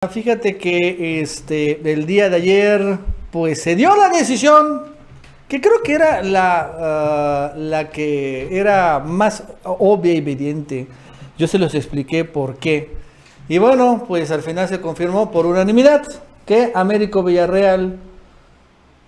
Fíjate que el día de ayer pues se dio la decisión que creo que era la que era más obvia y evidente. Yo se los expliqué por qué. Y bueno, pues al final se confirmó por unanimidad que Américo Villarreal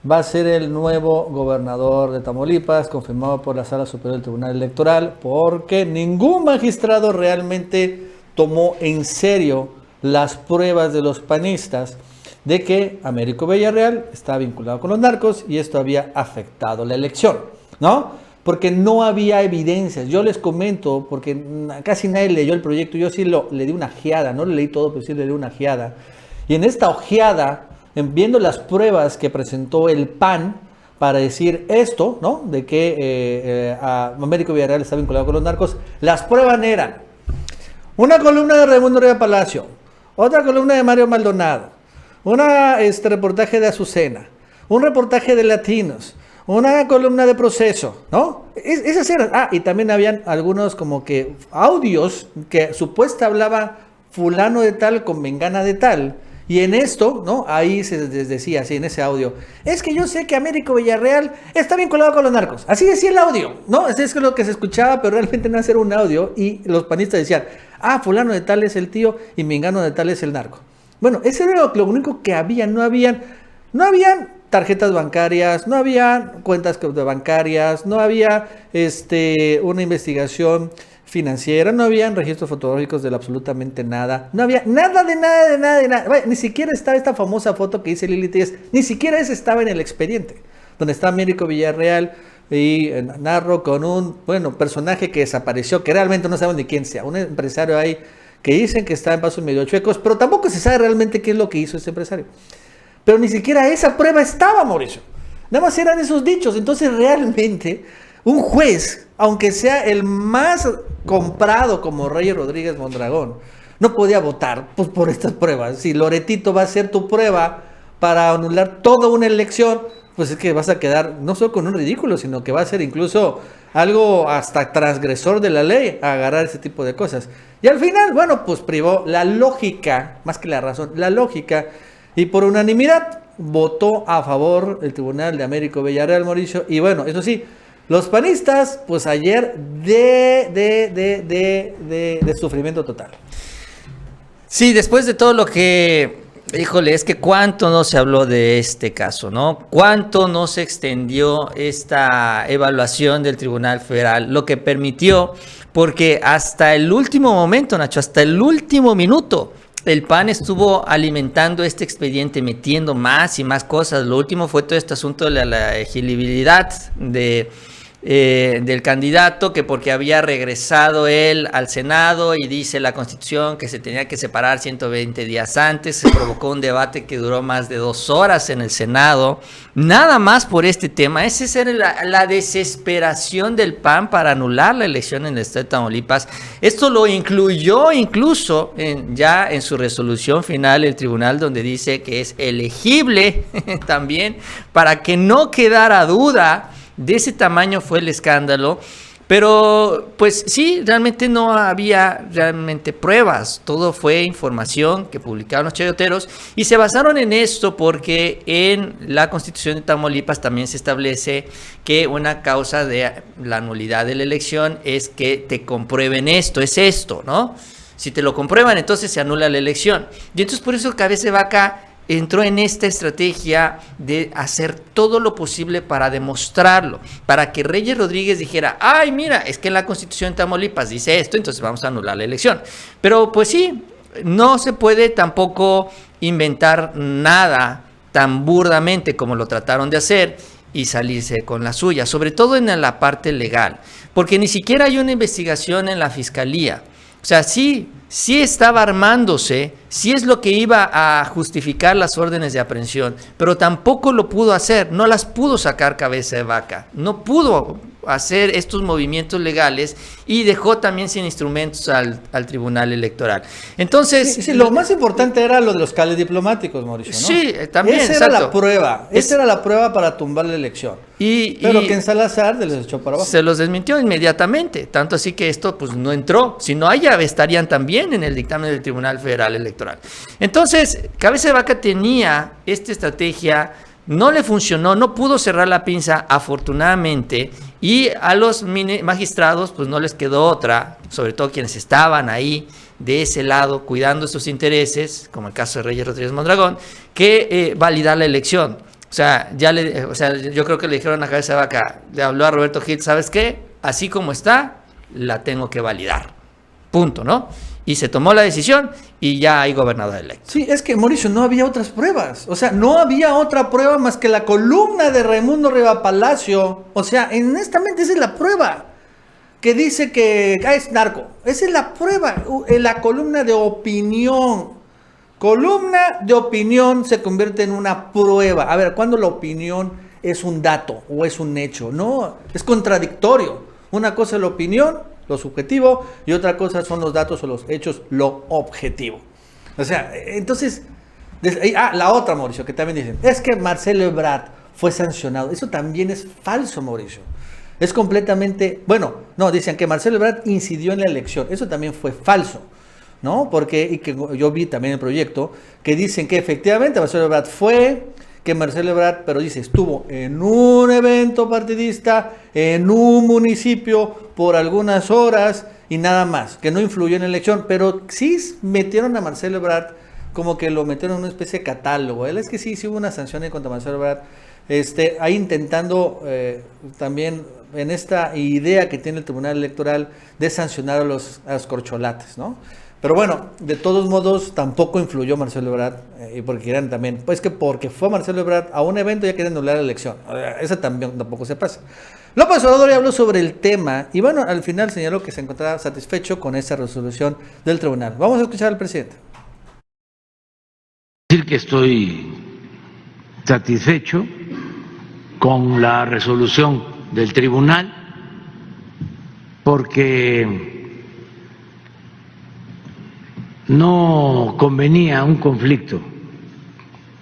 va a ser el nuevo gobernador de Tamaulipas, confirmado por la Sala Superior del Tribunal Electoral, porque ningún magistrado realmente tomó en serio las pruebas de los panistas de que Américo Villarreal estaba vinculado con los narcos y esto había afectado la elección, ¿no? Porque no había evidencias. Yo les comento, porque casi nadie leyó el proyecto, yo sí le di una ojeada, no lo leí todo, pero sí le di una ojeada. Y en esta ojeada, viendo las pruebas que presentó el PAN para decir esto, ¿no? De que Américo Villarreal está vinculado con los narcos, las pruebas eran una columna de Raimundo Riva Palacio, otra columna de Mario Maldonado, reportaje de Azucena, un reportaje de Latinos, una columna de Proceso, ¿no? Esas eran. Y también habían algunos como que audios que supuestamente hablaba fulano de tal con mengana de tal. Y en esto, ¿no? Ahí se decía así en ese audio, es que yo sé que Américo Villarreal está vinculado con los narcos. Así decía el audio, ¿no? Es lo que se escuchaba, pero realmente no era un audio. Y los panistas decían, fulano de tal es el tío y mengano de tal es el narco. Bueno, ese era lo único que había. No habían tarjetas bancarias, no había cuentas bancarias, no había una investigación financiera, no habían registros fotográficos de absolutamente nada, no había nada de nada. Vaya, ni siquiera estaba esta famosa foto que dice Lili Telles, ni siquiera esa estaba en el expediente, donde está Américo Villarreal y narro con un, personaje que desapareció, que realmente no sabemos ni quién sea, un empresario ahí que dicen que está en pasos medio chuecos, pero tampoco se sabe realmente qué es lo que hizo ese empresario. Pero ni siquiera esa prueba estaba, Mauricio. Nada más eran esos dichos. Entonces realmente un juez, aunque sea el más comprado como Reyes Rodríguez Mondragón, no podía votar pues, por estas pruebas. Si Loretito va a ser tu prueba para anular toda una elección, pues es que vas a quedar no solo con un ridículo, sino que va a ser incluso algo hasta transgresor de la ley a agarrar ese tipo de cosas. Y al final, pues privó la lógica, más que la razón, la lógica. Y por unanimidad votó a favor el Tribunal de Américo Villarreal, Mauricio. Y bueno, eso sí, los panistas, pues ayer de sufrimiento total. Sí, después de todo lo que, híjole, es que cuánto no se habló de este caso, ¿no? Cuánto no se extendió esta evaluación del Tribunal Federal, lo que permitió, porque hasta el último momento, Nacho, hasta el último minuto, el PAN estuvo alimentando este expediente, metiendo más y más cosas. Lo último fue todo este asunto de la elegibilidad del candidato, que porque había regresado él al Senado y dice la Constitución que se tenía que separar 120 días antes. Se provocó un debate que duró más de 2 horas en el Senado, nada más por este tema. Esa era la desesperación del PAN para anular la elección en el estado de Tamaulipas. Esto lo incluyó incluso ya en su resolución final el tribunal, donde dice que es elegible también, para que no quedara duda. De ese tamaño fue el escándalo, pero pues sí, realmente no había pruebas, todo fue información que publicaron los chayoteros y se basaron en esto porque en la Constitución de Tamaulipas también se establece que una causa de la nulidad de la elección es que te comprueben esto, ¿no? Si te lo comprueban, entonces se anula la elección. Y entonces por eso Cabeza de Vaca entró en esta estrategia de hacer todo lo posible para demostrarlo, para que Reyes Rodríguez dijera, mira, es que en la Constitución de Tamaulipas dice esto, entonces vamos a anular la elección. Pero pues sí, no se puede tampoco inventar nada tan burdamente como lo trataron de hacer y salirse con la suya, sobre todo en la parte legal, porque ni siquiera hay una investigación en la Fiscalía. O sea, sí estaba armándose, sí es lo que iba a justificar las órdenes de aprehensión, pero tampoco lo pudo hacer, no las pudo sacar Cabeza de Vaca, no pudo hacer estos movimientos legales y dejó también sin instrumentos al Tribunal Electoral. Entonces... Sí, lo más importante era lo de los cables diplomáticos, Mauricio, ¿no? Sí, también, esa exacto. era la prueba, esa era la prueba para tumbar la elección. Pero que en Salazar se les echó para abajo. Se los desmintió inmediatamente, tanto así que esto pues no entró, si no allá estarían también en el dictamen del Tribunal Federal Electoral. Entonces, Cabeza de Vaca tenía esta estrategia, no le funcionó, no pudo cerrar la pinza, afortunadamente, y a los magistrados pues no les quedó otra, sobre todo quienes estaban ahí de ese lado cuidando sus intereses, como el caso de Reyes Rodríguez Mondragón, que validar la elección. O sea, yo creo que le dijeron a Cabeza de Vaca, le habló a Roberto Gil, ¿sabes qué? Así como está, la tengo que validar. Punto, ¿no? Y se tomó la decisión y ya hay gobernador electo. Sí, es que, Mauricio, no había otras pruebas. O sea, no había otra prueba más que la columna de Raimundo Riva Palacio. O sea, honestamente, esa es la prueba. Que dice que es narco. Esa es la prueba. La columna de opinión. Columna de opinión se convierte en una prueba. A ver, ¿cuándo la opinión es un dato o es un hecho? No, es contradictorio. Una cosa es la opinión, lo subjetivo, y otra cosa son los datos o los hechos, lo objetivo. O sea, entonces, la otra, Mauricio, que también dicen, es que Marcelo Ebrard fue sancionado. Eso también es falso, Mauricio. Es completamente, dicen que Marcelo Ebrard incidió en la elección. Eso también fue falso. ¿No? Porque, y que yo vi también el proyecto, que dicen que efectivamente Marcelo Ebrard pero dice, estuvo en un evento partidista, en un municipio, por algunas horas, y nada más, que no influyó en la elección, pero sí metieron a Marcelo Ebrard, como que lo metieron en una especie de catálogo. Él es que sí hubo una sanción en contra de Marcelo Ebrard, ahí intentando también, en esta idea que tiene el Tribunal Electoral, de sancionar a los corcholates, ¿no? Pero bueno, de todos modos, tampoco influyó Marcelo Ebrard, y porque querían también, pues que porque fue Marcelo Ebrard a un evento ya querían anular la elección. Eso también tampoco se pasa. López Obrador ya habló sobre el tema, y bueno, al final señaló que se encontraba satisfecho con esa resolución del tribunal. Vamos a escuchar al presidente. Decir que estoy satisfecho con la resolución del tribunal, porque no convenía un conflicto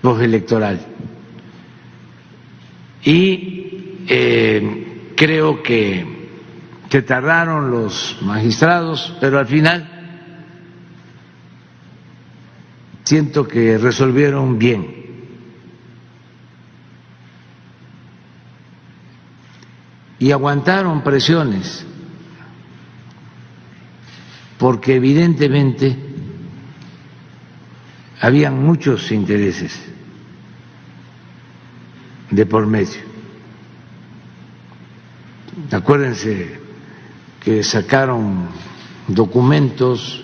postelectoral y creo que se tardaron los magistrados, pero al final siento que resolvieron bien. Y aguantaron presiones, porque evidentemente habían muchos intereses de por medio. Acuérdense que sacaron documentos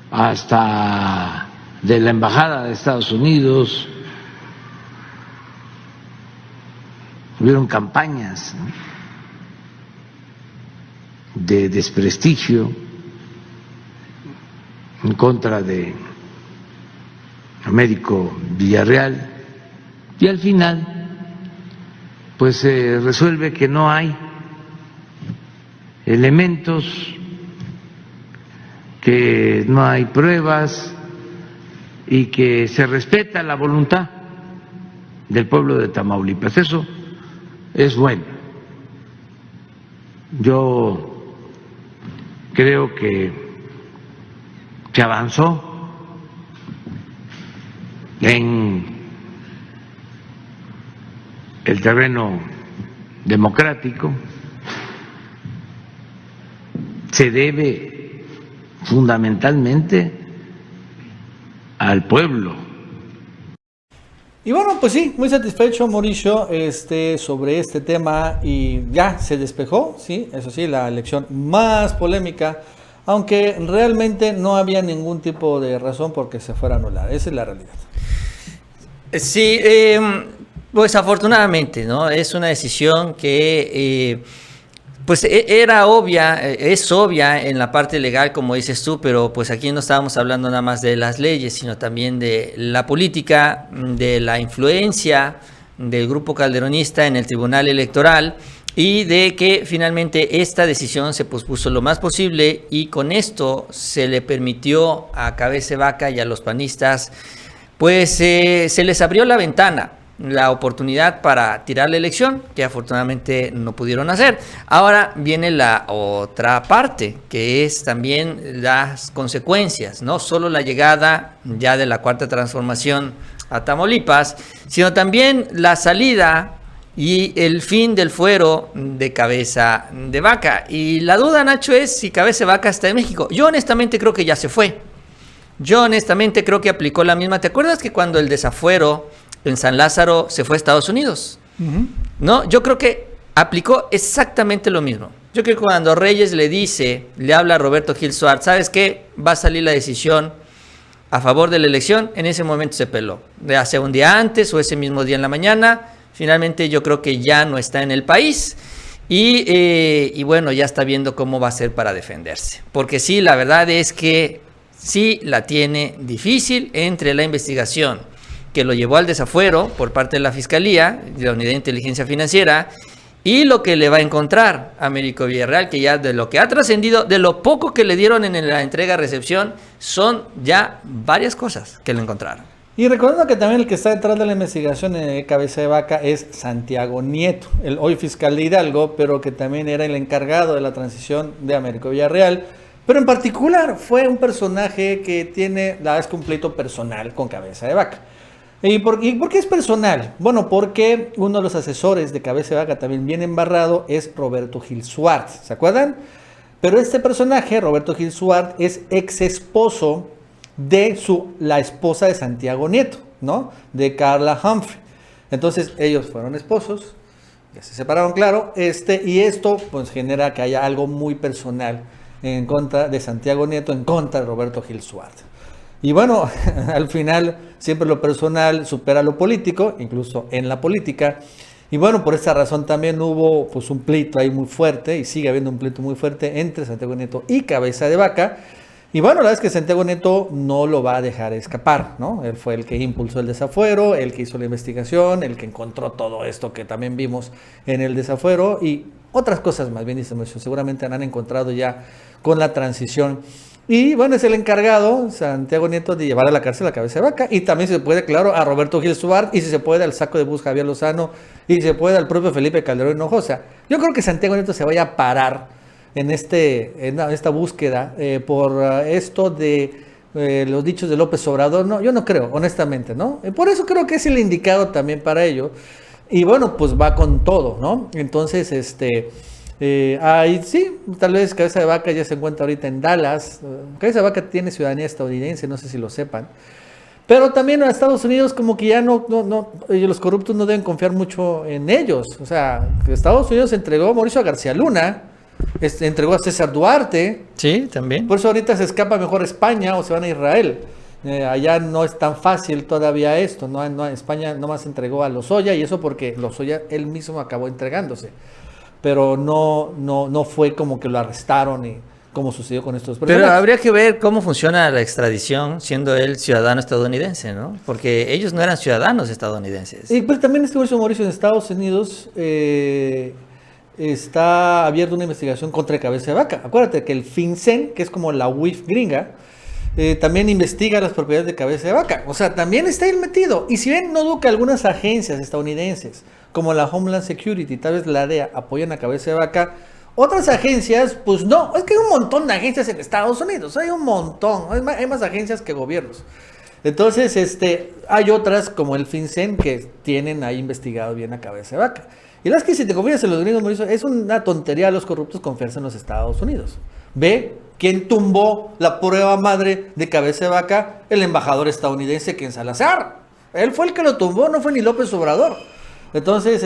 hasta de la Embajada de Estados Unidos, hubieron campañas, ¿no?, de desprestigio en contra de Américo Villarreal, y al final pues se resuelve que no hay elementos, que no hay pruebas y que se respeta la voluntad del pueblo de Tamaulipas. Eso es bueno. Yo creo que se avanzó en el terreno democrático, se debe fundamentalmente al pueblo. Y bueno, pues sí, muy satisfecho, Mauricio, sobre este tema, y ya se despejó, sí, eso sí, la elección más polémica, aunque realmente no había ningún tipo de razón por que se fuera a anular. Esa es la realidad. Sí, pues afortunadamente, ¿no? Es una decisión que pues era obvia, es obvia en la parte legal, como dices tú, pero pues aquí no estábamos hablando nada más de las leyes, sino también de la política, de la influencia del grupo calderonista en el Tribunal Electoral, y de que finalmente esta decisión se pospuso lo más posible y con esto se le permitió a Cabeza de Vaca y a los panistas, pues se les abrió la ventana, la oportunidad para tirar la elección, que afortunadamente no pudieron hacer. Ahora viene la otra parte, que es también las consecuencias, no solo la llegada ya de la Cuarta Transformación a Tamaulipas, sino también la salida y el fin del fuero de Cabeza de Vaca. Y la duda, Nacho, es si Cabeza de Vaca está en México. Yo honestamente creo que ya se fue. Yo honestamente creo que aplicó la misma. ¿Te acuerdas que cuando el desafuero en San Lázaro se fue a Estados Unidos? ¿No? Yo creo que aplicó exactamente lo mismo. Yo creo que cuando Reyes le habla a Roberto Gil Suárez, ¿sabes qué? Va a salir la decisión a favor de la elección, en ese momento se peló. Ya sea un día antes o ese mismo día en la mañana, finalmente yo creo que ya no está en el país y bueno, ya está viendo cómo va a ser para defenderse. Porque sí, la verdad es que sí la tiene difícil entre la investigación que lo llevó al desafuero por parte de la Fiscalía, de la Unidad de Inteligencia Financiera, y lo que le va a encontrar a Américo Villarreal, que ya de lo que ha trascendido, de lo poco que le dieron en la entrega-recepción, son ya varias cosas que le encontraron. Y recordando que también el que está detrás de la investigación de Cabeza de Vaca es Santiago Nieto, el hoy fiscal de Hidalgo, pero que también era el encargado de la transición de Américo Villarreal, pero en particular fue un personaje que tiene es conflicto personal con Cabeza de Vaca. ¿Y por qué es personal? Bueno, porque uno de los asesores de Cabeza de Vaca también bien embarrado es Roberto Gil Suárez, ¿se acuerdan? Pero este personaje, Roberto Gil Suárez, es ex esposo de la esposa de Santiago Nieto, ¿no? De Carla Humphrey. Entonces ellos fueron esposos, ya se separaron, claro, y esto pues genera que haya algo muy personal en contra de Santiago Nieto, en contra de Roberto Gil Suárez. Y bueno, al final siempre lo personal supera lo político, incluso en la política. Y bueno, por esa razón también hubo pues un pleito ahí muy fuerte, y sigue habiendo un pleito muy fuerte entre Santiago Nieto y Cabeza de Vaca. Y bueno, la verdad es que Santiago Nieto no lo va a dejar escapar, ¿no? Él fue el que impulsó el desafuero, el que hizo la investigación, el que encontró todo esto que también vimos en el desafuero y otras cosas más, bien dice, seguramente han encontrado ya con la transición. Y bueno, es el encargado, Santiago Nieto, de llevar a la cárcel a Cabeza de Vaca. Y también se puede, claro, a Roberto Gil Suárez, y si se puede al saco de bus Javier Lozano, y si se puede al propio Felipe Calderón Hinojosa. Yo creo que Santiago Nieto se vaya a parar en esta búsqueda por esto de los dichos de López Obrador. No, yo no creo, honestamente, ¿no? Por eso creo que es el indicado también para ello. Y bueno, pues va con todo, ¿no? Entonces, ahí sí, tal vez Cabeza de Vaca ya se encuentra ahorita en Dallas. Cabeza de Vaca tiene ciudadanía estadounidense, no sé si lo sepan. Pero también a Estados Unidos como que ya no, los corruptos no deben confiar mucho en ellos. O sea, Estados Unidos entregó a Mauricio García Luna, entregó a César Duarte. Sí, también. Por eso ahorita se escapa mejor a España o se van a Israel. Allá no es tan fácil todavía esto, ¿no? España nomás entregó a Lozoya, y eso porque Lozoya él mismo acabó entregándose. Pero no fue como que lo arrestaron y como sucedió con estos personajes. Pero habría que ver cómo funciona la extradición siendo él ciudadano estadounidense, ¿no? Porque ellos no eran ciudadanos estadounidenses. Y pues también Mauricio en Estados Unidos está abierta una investigación contra Cabeza de Vaca. Acuérdate que el FinCEN, que es como la UIF gringa, también investiga las propiedades de Cabeza de Vaca. O sea, también está ahí metido. Y si bien no dudo que algunas agencias estadounidenses, como la Homeland Security, tal vez la DEA, apoyan a Cabeza de Vaca, otras agencias, pues no. Es que hay un montón de agencias en Estados Unidos. Hay un montón. Hay más agencias que gobiernos. Entonces, hay otras como el FinCEN que tienen ahí investigado bien a Cabeza de Vaca. Y la verdad es que si te confías en los Unidos, Mauricio, es una tontería a los corruptos confiarse en los Estados Unidos. Ve quién tumbó la prueba madre de Cabeza de Vaca, el embajador estadounidense Ken Salazar. Él fue el que lo tumbó, no fue ni López Obrador. Entonces,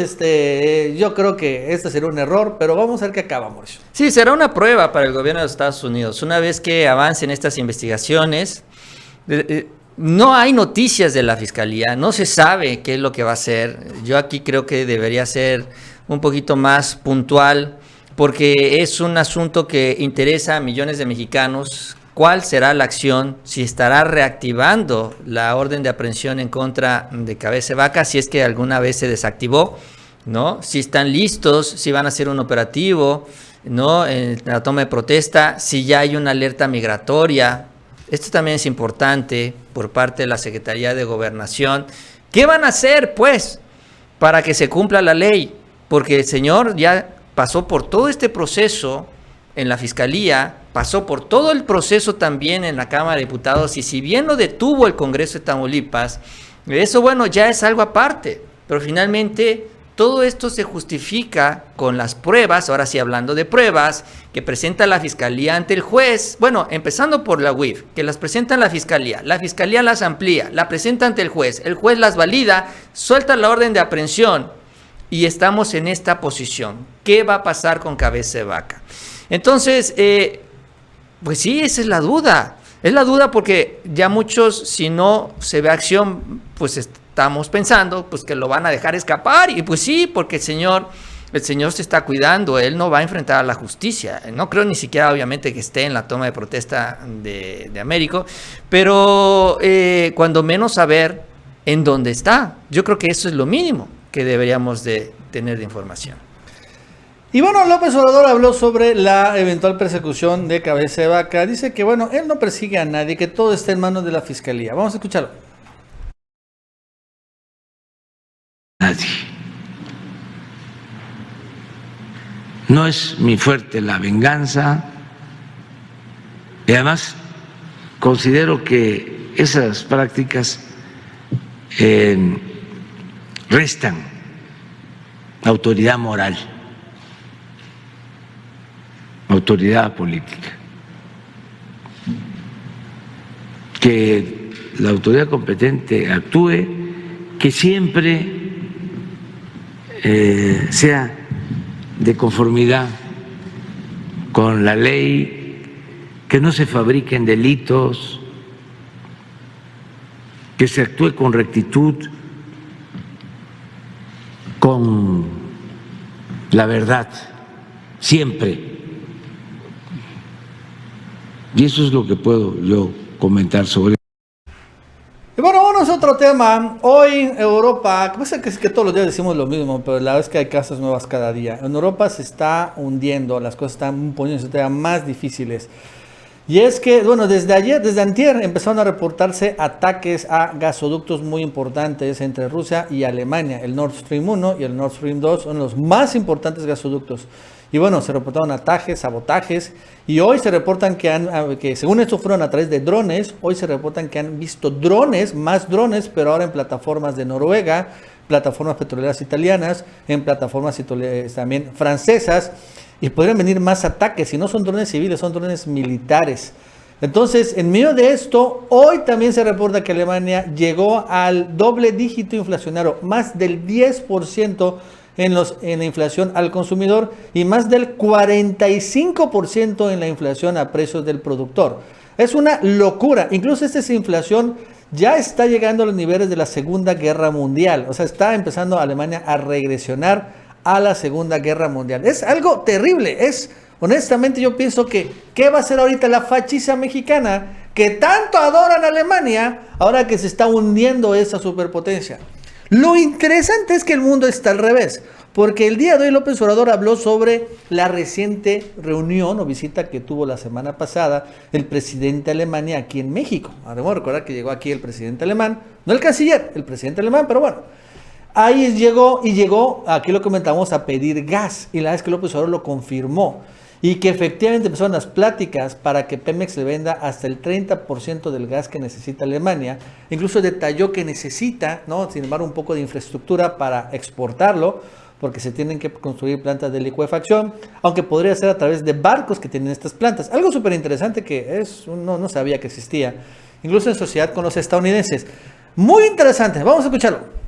yo creo que este será un error, pero vamos a ver qué acaba, Mauricio. Sí, será una prueba para el gobierno de los Estados Unidos. Una vez que avancen estas investigaciones, no hay noticias de la Fiscalía, no se sabe qué es lo que va a hacer. Yo aquí creo que debería ser un poquito más puntual, porque es un asunto que interesa a millones de mexicanos. ¿Cuál será la acción? Si estará reactivando la orden de aprehensión en contra de Cabeza de Vaca, si es que alguna vez se desactivó, ¿no? Si están listos, si van a hacer un operativo, ¿no? En la toma de protesta, si ya hay una alerta migratoria. Esto también es importante por parte de la Secretaría de Gobernación. ¿Qué van a hacer, pues, para que se cumpla la ley? Porque el señor ya pasó por todo este proceso en la Fiscalía, pasó por todo el proceso también en la Cámara de Diputados, y si bien lo detuvo el Congreso de Tamaulipas, eso, bueno, ya es algo aparte, pero finalmente todo esto se justifica con las pruebas, ahora sí hablando de pruebas, que presenta la Fiscalía ante el juez, bueno, empezando por la UIF, que las presenta la Fiscalía las amplía, la presenta ante el juez las valida, suelta la orden de aprehensión, y estamos en esta posición. ¿Qué va a pasar con Cabeza de Vaca? Entonces, pues sí, esa es la duda. Es la duda porque ya muchos, si no se ve acción, pues estamos pensando pues que lo van a dejar escapar. Y pues sí, porque el señor se está cuidando, él no va a enfrentar a la justicia. No creo ni siquiera, obviamente, que esté en la toma de protesta de Américo, pero cuando menos saber en dónde está. Yo creo que eso es lo mínimo que deberíamos de tener de información. Y bueno, López Obrador habló sobre la eventual persecución de Cabeza de Vaca. Dice que bueno, él no persigue a nadie, que todo está en manos de la Fiscalía. Vamos a escucharlo. Nadie. No es mi fuerte la venganza. Y además considero que esas prácticas restan autoridad moral, autoridad política. Que la autoridad competente actúe, que siempre sea de conformidad con la ley, que no se fabriquen delitos, que se actúe con rectitud, con la verdad, siempre. Y eso es lo que puedo yo comentar sobre. Y bueno, vamos a otro tema. Hoy Europa, que todos los días decimos lo mismo, pero la verdad es que hay casos nuevas cada día. En Europa se está hundiendo, las cosas están poniéndose más difíciles. Y es que, bueno, desde antier empezaron a reportarse ataques a gasoductos muy importantes entre Rusia y Alemania. El Nord Stream 1 y el Nord Stream 2 son los más importantes gasoductos. Y bueno, se reportaron ataques, sabotajes, y hoy se reportan que según esto fueron a través de drones. Hoy se reportan que han visto más drones, pero ahora en plataformas de Noruega, plataformas petroleras italianas, en plataformas también francesas. Y podrían venir más ataques, y no son drones civiles, son drones militares. Entonces, en medio de esto, hoy también se reporta que Alemania llegó al doble dígito inflacionario, más del 10% en la inflación al consumidor y más del 45% en la inflación a precios del productor. Es una locura. Incluso esta inflación ya está llegando a los niveles de la Segunda Guerra Mundial. O sea, está empezando Alemania a regresionar a la Segunda Guerra Mundial. Es algo terrible. Honestamente, yo pienso que ¿qué va a hacer ahorita la fachiza mexicana que tanto adoran a Alemania ahora que se está hundiendo esa superpotencia? Lo interesante es que el mundo está al revés, porque el día de hoy López Obrador habló sobre la reciente reunión o visita que tuvo la semana pasada el presidente de Alemania aquí en México. Debemos recordar que llegó aquí el presidente alemán, no el canciller, el presidente alemán, pero bueno. Ahí llegó, aquí lo comentamos, a pedir gas, y la verdad es que López Obrador lo confirmó, y que efectivamente empezaron las pláticas para que Pemex le venda hasta el 30% del gas que necesita Alemania. Incluso detalló que necesita, ¿no?, sin embargo, un poco de infraestructura para exportarlo, porque se tienen que construir plantas de licuefacción, aunque podría ser a través de barcos que tienen estas plantas. Algo súper interesante que no sabía que existía, incluso en sociedad con los estadounidenses. Muy interesante, vamos a escucharlo.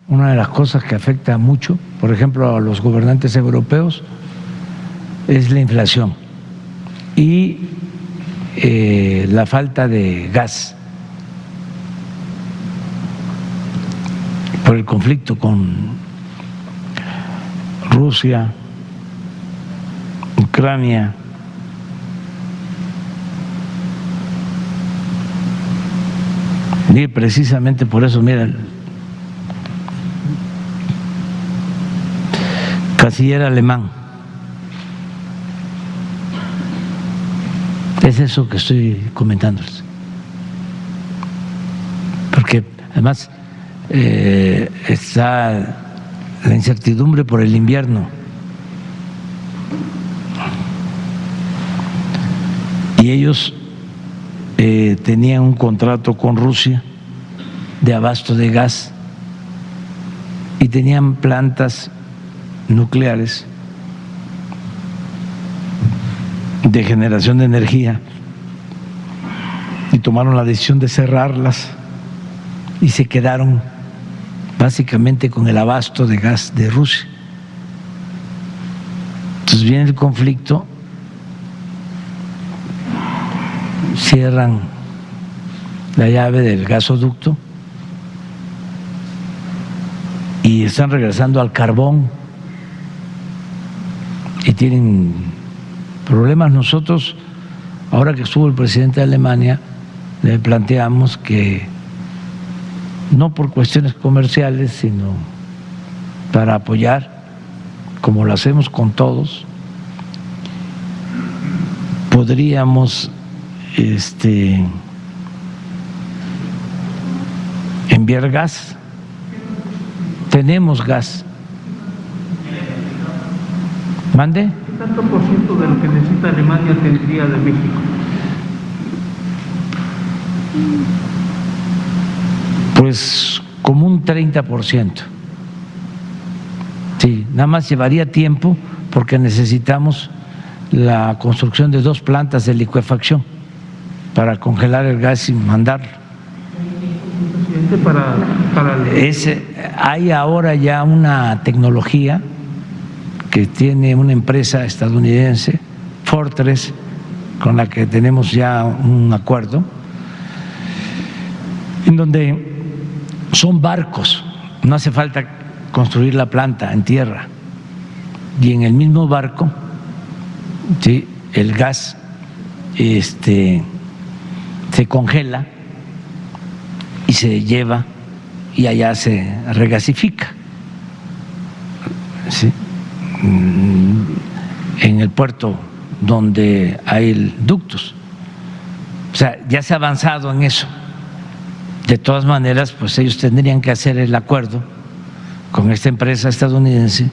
Una de las cosas que afecta mucho, por ejemplo, a los gobernantes europeos, es la inflación y la falta de gas por el conflicto con Rusia, Ucrania. Y precisamente por eso, miren, canciller alemán. Es eso que estoy comentándoles. Porque además está la incertidumbre por el invierno. Y ellos tenían un contrato con Rusia de abasto de gas y tenían plantas nucleares de generación de energía y tomaron la decisión de cerrarlas y se quedaron básicamente con el abasto de gas de Rusia. Entonces viene el conflicto, cierran la llave del gasoducto y están regresando al carbón y tienen problemas. Nosotros, ahora que estuvo el presidente de Alemania, le planteamos que no por cuestiones comerciales, sino para apoyar, como lo hacemos con todos, podríamos enviar gas. Tenemos gas. ¿Mande? ¿Qué tanto por ciento de lo que necesita Alemania tendría de México? Pues como un 30%. Sí, nada más llevaría tiempo porque necesitamos la construcción de 2 plantas de licuefacción para congelar el gas y mandarlo. Hay ahora ya una tecnología que tiene una empresa estadounidense, Fortress, con la que tenemos ya un acuerdo, en donde son barcos, no hace falta construir la planta en tierra, y en el mismo barco, ¿sí?, el gas se congela y se lleva y allá se regasifica, ¿sí?, en el puerto donde hay ductos. O sea, ya se ha avanzado en eso. De todas maneras, pues ellos tendrían que hacer el acuerdo con esta empresa estadounidense,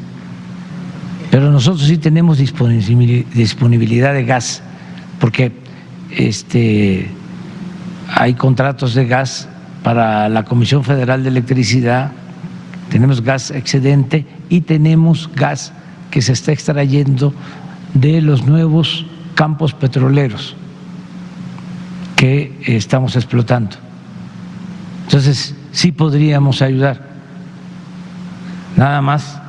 pero nosotros sí tenemos disponibilidad de gas, porque hay contratos de gas para la Comisión Federal de Electricidad, tenemos gas excedente y tenemos gas que se está extrayendo de los nuevos campos petroleros que estamos explotando. Entonces, sí podríamos ayudar. Nada más,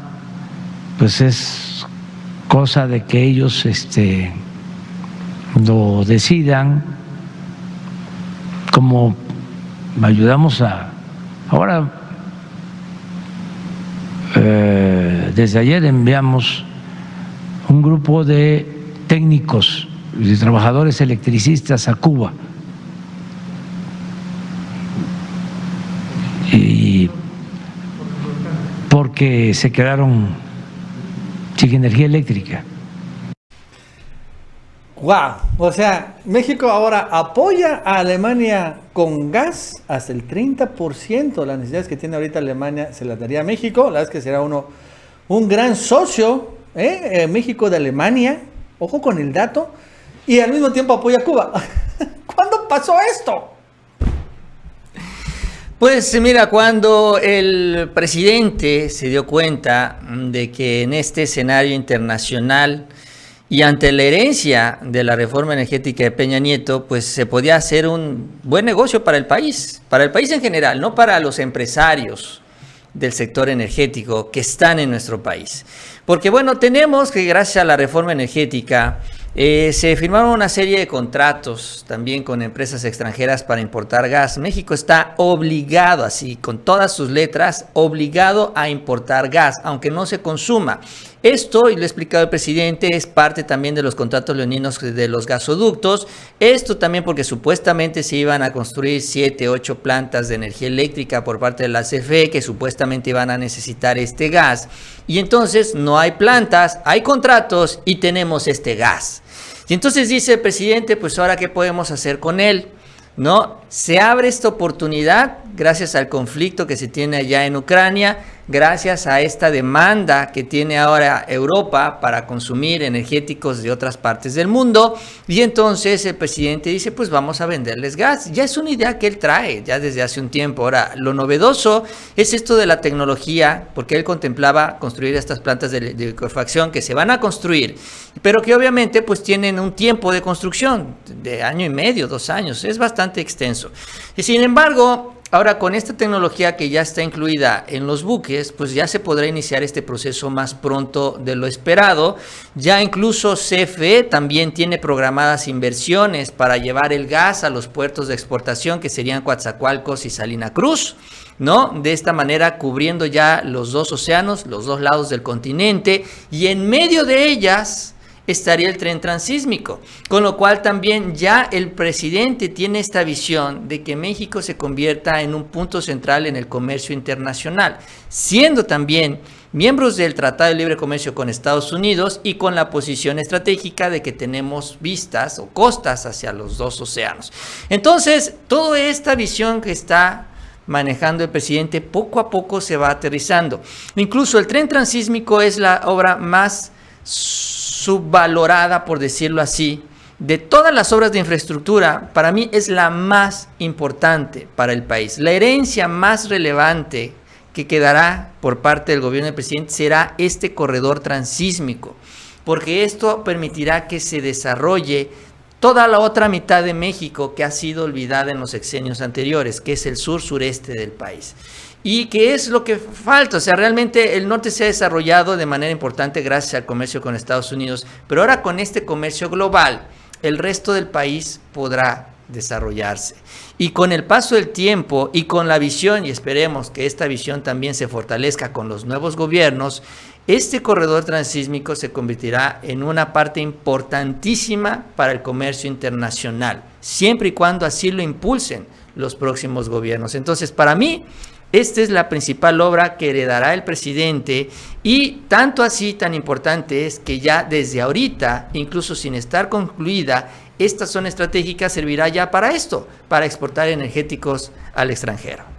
pues es cosa de que ellos lo decidan, como ayudamos ahora. Desde ayer enviamos un grupo de técnicos y de trabajadores electricistas a Cuba, y porque se quedaron sin energía eléctrica. Wow, o sea, México ahora apoya a Alemania con gas hasta el 30% de las necesidades que tiene ahorita Alemania se las daría a México. La verdad es que será un gran socio, México de Alemania, ojo con el dato, y al mismo tiempo apoya a Cuba. ¿Cuándo pasó esto? Pues mira, cuando el presidente se dio cuenta de que en este escenario internacional y ante la herencia de la reforma energética de Peña Nieto, pues se podía hacer un buen negocio para el país en general, no para los empresarios del sector energético que están en nuestro país. Porque bueno, tenemos que gracias a la reforma energética se firmaron una serie de contratos también con empresas extranjeras para importar gas. México está obligado, así con todas sus letras, obligado a importar gas, aunque no se consuma. Esto, y lo ha explicado el presidente, es parte también de los contratos leoninos de los gasoductos. Esto también porque supuestamente se iban a construir 7, 8 plantas de energía eléctrica por parte de la CFE que supuestamente iban a necesitar este gas. Y entonces no hay plantas, hay contratos y tenemos este gas. Y entonces dice el presidente, pues ahora ¿qué podemos hacer con él? ¿No? Se abre esta oportunidad gracias al conflicto que se tiene allá en Ucrania, gracias a esta demanda que tiene ahora Europa para consumir energéticos de otras partes del mundo, y entonces el presidente dice, pues vamos a venderles gas. Ya es una idea que él trae ya desde hace un tiempo. Ahora, lo novedoso es esto de la tecnología, porque él contemplaba construir estas plantas de liquefacción que se van a construir, pero que obviamente pues tienen un tiempo de construcción de 1 año y medio, 2 años, es bastante extenso. Y sin embargo, ahora con esta tecnología que ya está incluida en los buques, pues ya se podrá iniciar este proceso más pronto de lo esperado. Ya incluso CFE también tiene programadas inversiones para llevar el gas a los puertos de exportación que serían Coatzacoalcos y Salina Cruz, ¿no? De esta manera cubriendo ya los 2 océanos, los 2 lados del continente, y en medio de ellas estaría el tren transísmico, con lo cual también ya el presidente tiene esta visión de que México se convierta en un punto central en el comercio internacional, siendo también miembros del Tratado de Libre Comercio con Estados Unidos y con la posición estratégica de que tenemos vistas o costas hacia los 2 océanos. Entonces, toda esta visión que está manejando el presidente poco a poco se va aterrizando. Incluso el tren transísmico es la obra más subvalorada, por decirlo así, de todas las obras de infraestructura. Para mí es la más importante para el país. La herencia más relevante que quedará por parte del gobierno del presidente será este corredor transísmico, porque esto permitirá que se desarrolle toda la otra mitad de México que ha sido olvidada en los sexenios anteriores, que es el sur-sureste del país. Y que es lo que falta. O sea, realmente el norte se ha desarrollado de manera importante gracias al comercio con Estados Unidos, pero ahora con este comercio global, el resto del país podrá desarrollarse. Y con el paso del tiempo y con la visión, y esperemos que esta visión también se fortalezca con los nuevos gobiernos, este corredor transísmico se convertirá en una parte importantísima para el comercio internacional, siempre y cuando así lo impulsen los próximos gobiernos. Entonces, para mí, esta es la principal obra que heredará el presidente, y tanto así, tan importante es que ya desde ahorita, incluso sin estar concluida, esta zona estratégica servirá ya para esto, para exportar energéticos al extranjero.